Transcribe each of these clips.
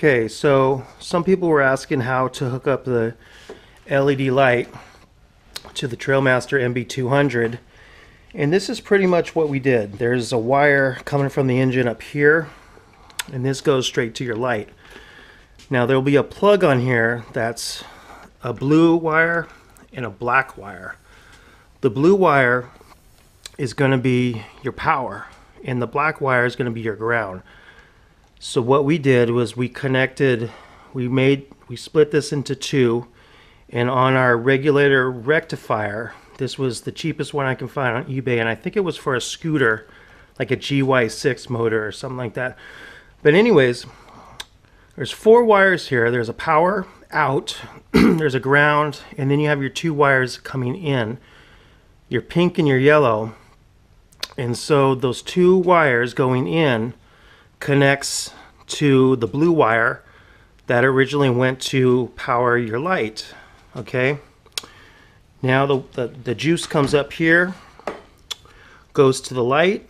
Okay, so some people were asking how to hook up the LED light to the Trailmaster mb200, and this is pretty much what we did. There's a wire coming from the engine up here, and this goes straight to your light. Now there'll be a plug on here that's a blue wire and a black wire. The blue wire is going to be your power, and the black wire is going to be your ground. So what we did was we split this into two, and on our regulator rectifier, this was the cheapest one I can find on eBay, and I think it was for a scooter, like a GY6 motor or something like that. But anyways, there's four wires here. There's a power out, there's a ground, and then you have your two wires coming in, your pink and your yellow. And so those two wires going in connects to the blue wire that originally went to power your light. Okay, now the juice comes up here, goes to the light.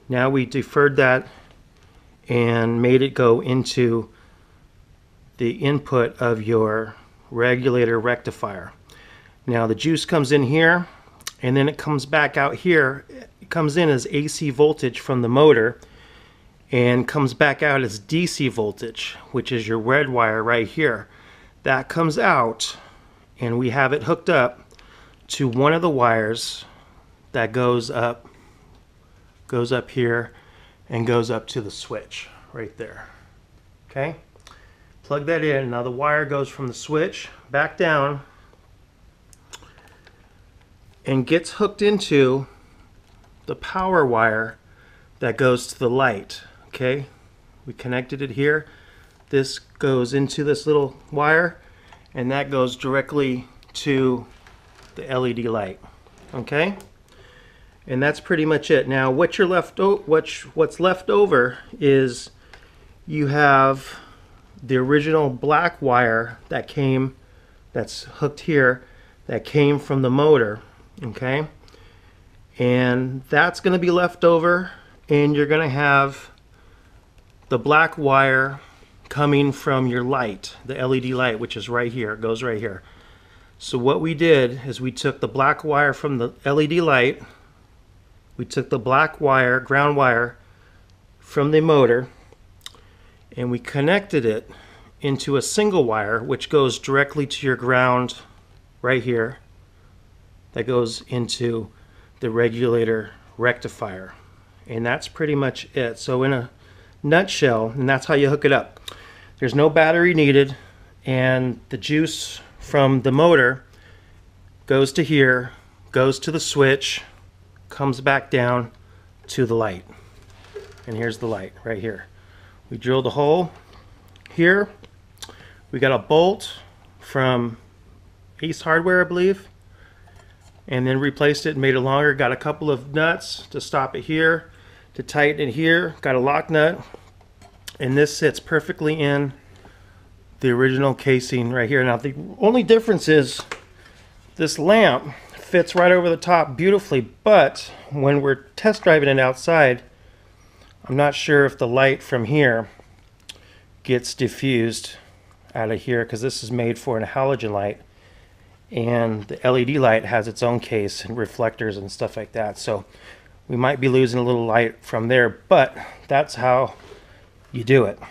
Now we deferred that and made it go into the input of your regulator rectifier. Now the juice comes in here, and then it comes back out here. It comes in as AC voltage from the motor and comes back out as DC voltage, which is your red wire right here. That comes out, and we have it hooked up to one of the wires that goes up here and goes up to the switch right there. Okay, plug that in. Now the wire goes from the switch back down and gets hooked into the power wire that goes to the light. Okay, we connected it here. This goes into this little wire, and that goes directly to the LED light. Okay, and that's pretty much it. Now what's left over is you have the original black wire that's hooked here, that came from the motor. Okay, and that's going to be left over, and you're going to have the black wire coming from your light, the LED light, which is right here. It goes right here. So what we did is we took the black wire from the LED light, we took the black wire, ground wire, from the motor, and we connected it into a single wire, which goes directly to your ground right here. That goes into the regulator rectifier, and that's pretty much it. So in a nutshell, and that's how you hook it up. There's no battery needed, and the juice from the motor goes to here, goes to the switch, comes back down to the light, and here's the light right here. We drilled a hole here. We got a bolt from Ace Hardware, I believe, and then replaced it and made it longer. Got a couple of nuts to stop it here, to tighten it here. Got a lock nut, and this sits perfectly in the original casing right here. Now the only difference is this lamp fits right over the top beautifully, but when we're test driving it outside, I'm not sure if the light from here gets diffused out of here, because this is made for a halogen light, and the LED light has its own case and reflectors and stuff like that, so we might be losing a little light from there, but that's how you do it. Do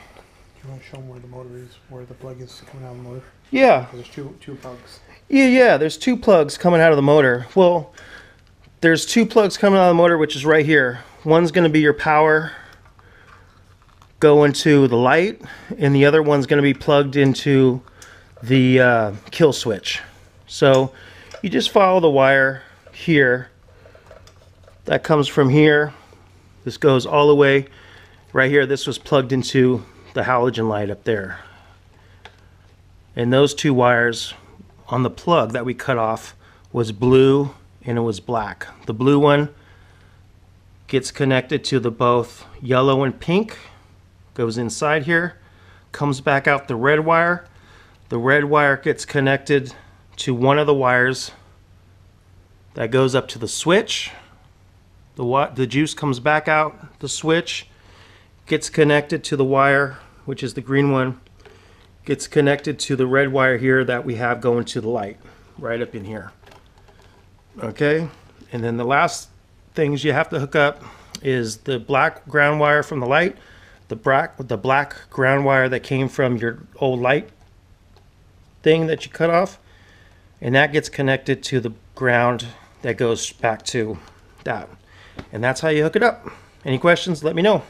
you want to show them where the motor is, where the plug is coming out of the motor? Yeah. There's two plugs. Yeah, there's two plugs coming out of the motor. Well, there's two plugs coming out of the motor, which is right here. One's going to be your power going to the light, and the other one's going to be plugged into the kill switch. So you just follow the wire here. That comes from here. This goes all the way right here. This was plugged into the halogen light up there. And those two wires on the plug that we cut off was blue and it was black. The blue one gets connected to the both yellow and pink, goes inside here, comes back out the red wire. The red wire gets connected to one of the wires that goes up to the switch. The juice comes back out the switch, gets connected to the wire, which is the green one, gets connected to the red wire here that we have going to the light, right up in here. Okay, and then the last things you have to hook up is the black ground wire from the light, the black ground wire that came from your old light thing that you cut off, and that gets connected to the ground that goes back to that. And that's how you hook it up. Any questions, let me know.